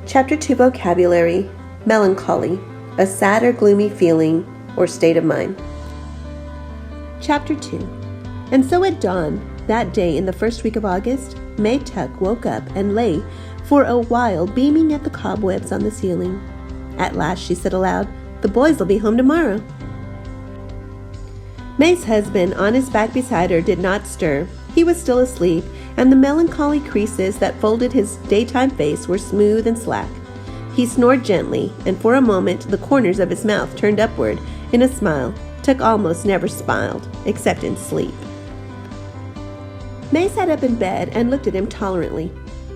Chapter 2 Vocabulary: melancholy, a sad or gloomy feeling or state of mind. Chapter 2. And so at dawn, that day in the first week of August, May Tuck woke up and lay for a while beaming at the cobwebs on the ceiling. At last she said aloud, "The boys will be home tomorrow." May's husband, on his back beside her, did not stir. He was still asleep, and the melancholy creases that folded his daytime face were smooth and slack. He snored gently, and for a moment the corners of his mouth turned upward in a smile. Tuck almost never smiled, except in sleep. May sat up in bed and looked at him tolerantly.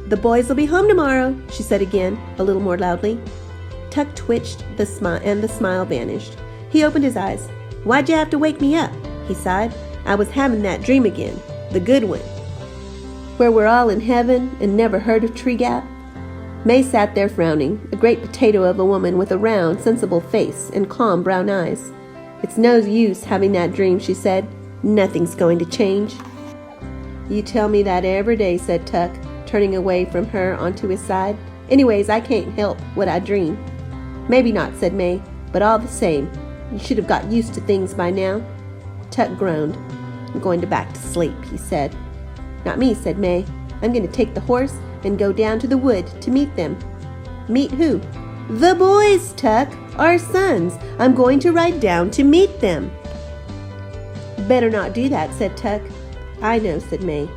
"The boys will be home tomorrow," she said again, a little more loudly. Tuck twitched and the smile vanished. He opened his eyes. "Why'd you have to wake me up?" he sighed. "I was having that dream again, the good one, where we're all in heaven and never heard of Tree Gap." May sat there frowning, a great potato of a woman with a round, sensible face and calm brown eyes. "It's no use having that dream," she said. "Nothing's going to change." "You tell me that every day," said Tuck, turning away from her onto his side. "Anyways, I can't help what I dream." "Maybe not," said May, "but all the same, you should have got used to things by now." Tuck groaned. "I'm going back to sleep," he said. "Not me," said May. "I'm going to take the horse and go down to the wood to meet them." "Meet who?" "The boys, Tuck, our sons. I'm going to ride down to meet them." "Better not do that," said Tuck. "I know," said May,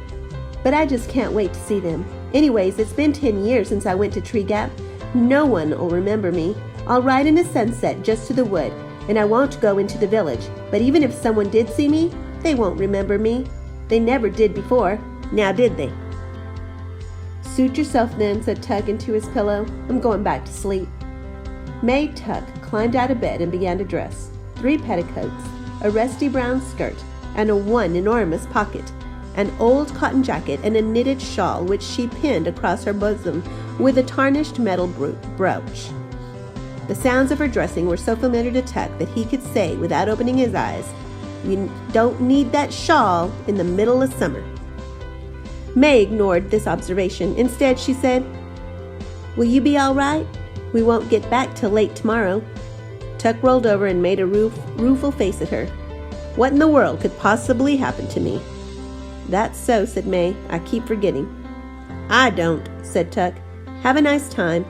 "but I just can't wait to see them. Anyways, it's been 10 years since I went to Tree Gap. No one will remember me. I'll ride in the sunset just to the wood, and I won't go into the village. But even if someone did see me, they won't remember me. They never did before. Now did they?" "Suit yourself then," said Tuck into his pillow. "I'm going back to sleep." May Tuck climbed out of bed and began to dress. 3 petticoats, a rusty brown skirt, and one enormous pocket, an old cotton jacket, and a knitted shawl which she pinned across her bosom with a tarnished metal brooch. The sounds of her dressing were so familiar to Tuck that he could say without opening his eyes, "You don't need that shawl in the middle of summer." May ignored this observation. Instead, she said, "Will you be all right? We won't get back till late tomorrow." Tuck rolled over and made a rueful face at her. "What in the world could possibly happen to me?" "That's so," said May. "I keep forgetting." "I don't," said Tuck. "Have a nice time."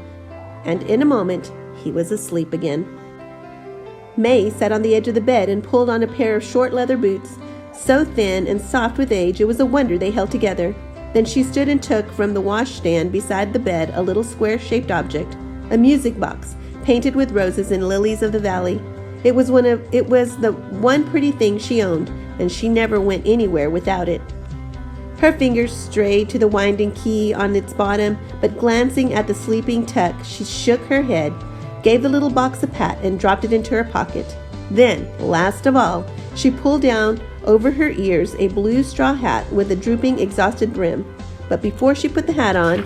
And in a moment, he was asleep again. May sat on the edge of the bed and pulled on a pair of short leather boots, so thin and soft with age it was a wonder they held together. Then she stood and took from the washstand beside the bed a little square-shaped object, a music box painted with roses and lilies of the valley. It was the one pretty thing she owned, and she never went anywhere without it. Her fingers strayed to the winding key on its bottom, but glancing at the sleeping Tuck, she shook her head, gave the little box a pat, and dropped it into her pocket. Then, last of all, she pulled down over her ears a blue straw hat with a drooping, exhausted brim. But before she put the hat on,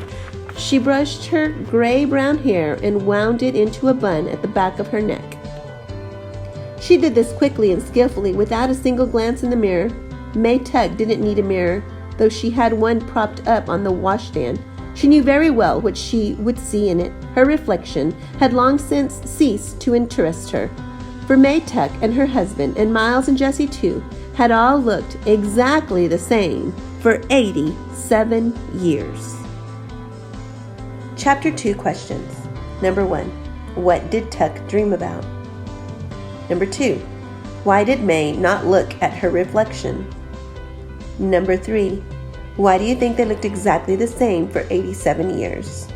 she brushed her gray-brown hair and wound it into a bun at the back of her neck. She did this quickly and skillfully, without a single glance in the mirror. May Tuck didn't need a mirror, though she had one propped up on the washstand. She knew very well what she would see in it. Her reflection had long since ceased to interest her. For May Tuck and her husband, and Miles and Jessie too, had all looked exactly the same for 87 years. Chapter 2 Questions. Number 1. What did Tuck dream about? Number 2. Why did May not look at her reflection? Number 3. Why do you think they looked exactly the same for 87 years?